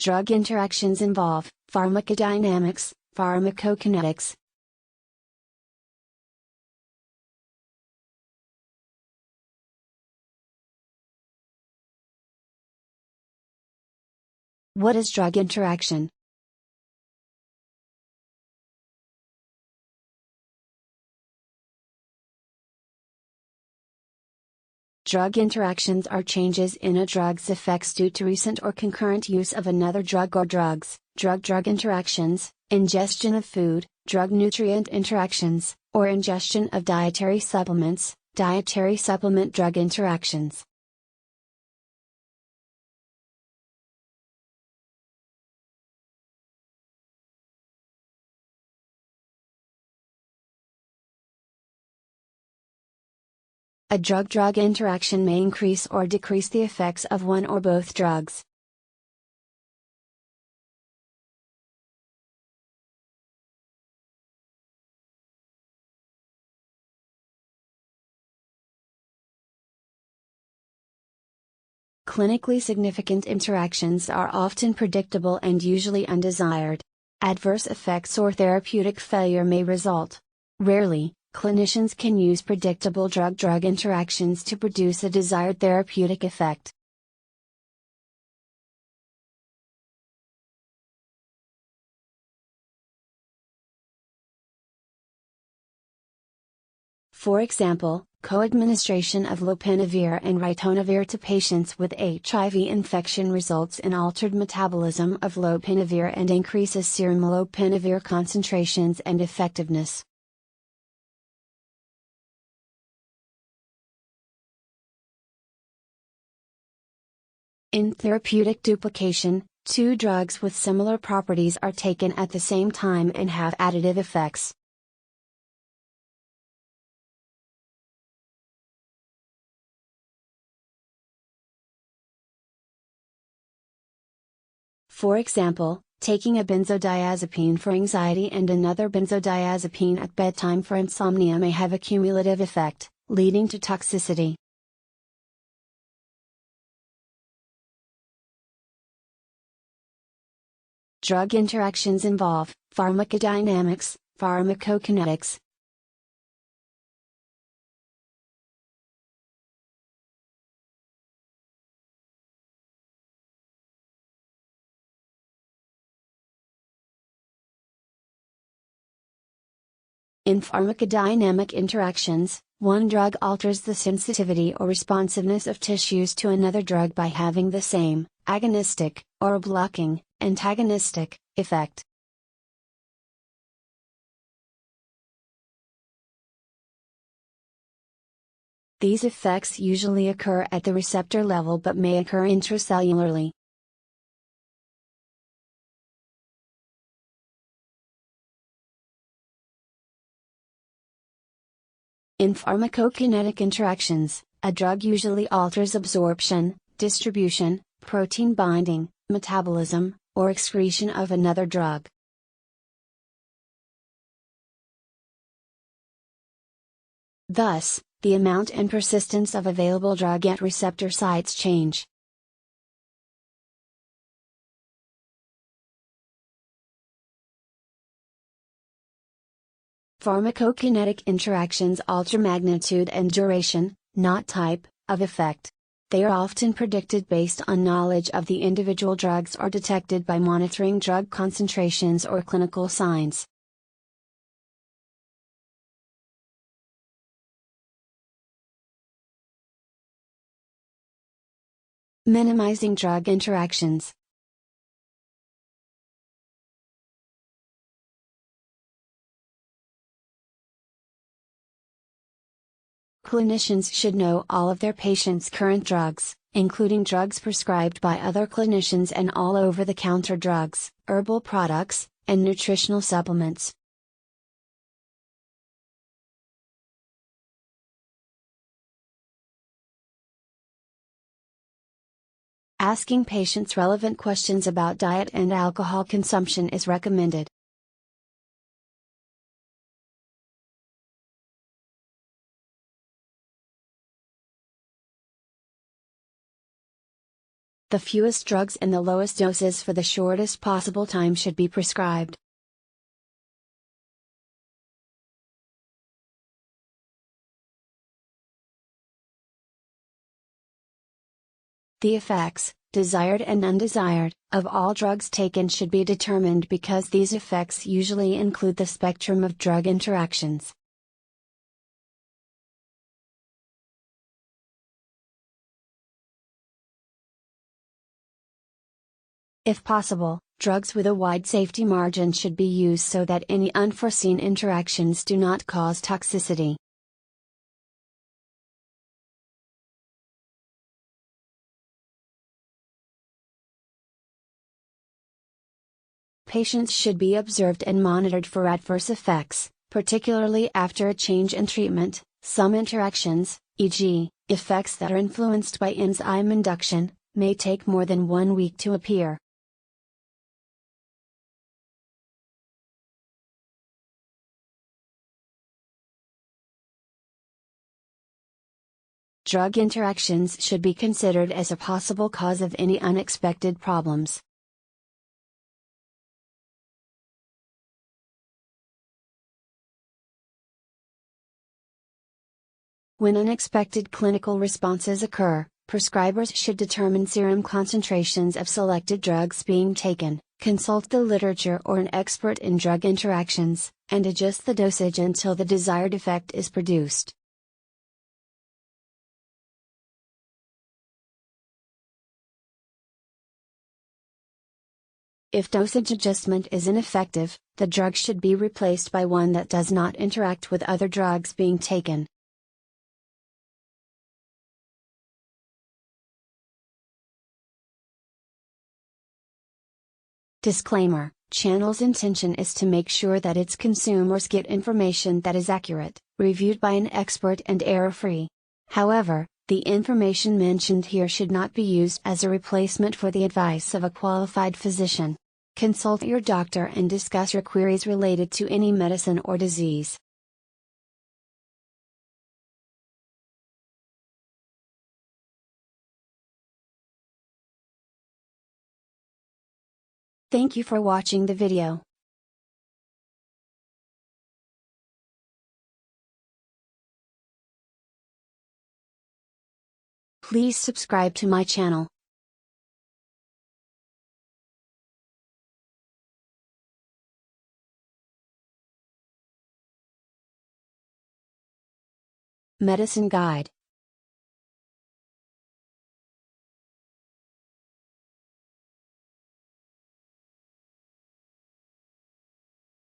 Drug interactions involve pharmacodynamics, pharmacokinetics. What is drug interaction? Drug interactions are changes in a drug's effects due to recent or concurrent use of another drug or drugs, drug-drug interactions, ingestion of food, drug-nutrient interactions, or ingestion of dietary supplements, dietary supplement drug interactions. A drug-drug interaction may increase or decrease the effects of one or both drugs. Clinically significant interactions are often predictable and usually undesired. Adverse effects or therapeutic failure may result. Rarely, clinicians can use predictable drug-drug interactions to produce a desired therapeutic effect. For example, coadministration of lopinavir and ritonavir to patients with HIV infection results in altered metabolism of lopinavir and increases serum lopinavir concentrations and effectiveness. In therapeutic duplication, two drugs with similar properties are taken at the same time and have additive effects. For example, taking a benzodiazepine for anxiety and another benzodiazepine at bedtime for insomnia may have a cumulative effect, leading to toxicity. Drug interactions involve pharmacodynamics, pharmacokinetics. In pharmacodynamic interactions, one drug alters the sensitivity or responsiveness of tissues to another drug by having the same, agonistic, or blocking, antagonistic, effect. These effects usually occur at the receptor level but may occur intracellularly. In pharmacokinetic interactions, a drug usually alters absorption, distribution, protein binding, metabolism, or excretion of another drug. Thus, the amount and persistence of available drug at receptor sites change. Pharmacokinetic interactions alter magnitude and duration, not type, of effect. They are often predicted based on knowledge of the individual drugs or detected by monitoring drug concentrations or clinical signs. Minimizing drug interactions. Clinicians should know all of their patients' current drugs, including drugs prescribed by other clinicians and all over-the-counter drugs, herbal products, and nutritional supplements. Asking patients relevant questions about diet and alcohol consumption is recommended. The fewest drugs and the lowest doses for the shortest possible time should be prescribed. The effects, desired and undesired, of all drugs taken should be determined because these effects usually include the spectrum of drug interactions. If possible, drugs with a wide safety margin should be used so that any unforeseen interactions do not cause toxicity. Patients should be observed and monitored for adverse effects, particularly after a change in treatment. Some interactions, e.g., effects that are influenced by enzyme induction, may take more than 1 week to appear. Drug interactions should be considered as a possible cause of any unexpected problems. When unexpected clinical responses occur, prescribers should determine serum concentrations of selected drugs being taken, consult the literature or an expert in drug interactions, and adjust the dosage until the desired effect is produced. If dosage adjustment is ineffective, the drug should be replaced by one that does not interact with other drugs being taken. Disclaimer: Channel's intention is to make sure that its consumers get information that is accurate, reviewed by an expert and error-free. However, the information mentioned here should not be used as a replacement for the advice of a qualified physician. Consult your doctor and discuss your queries related to any medicine or disease. Thank you for watching the video. Please subscribe to my channel. Medicine Guide.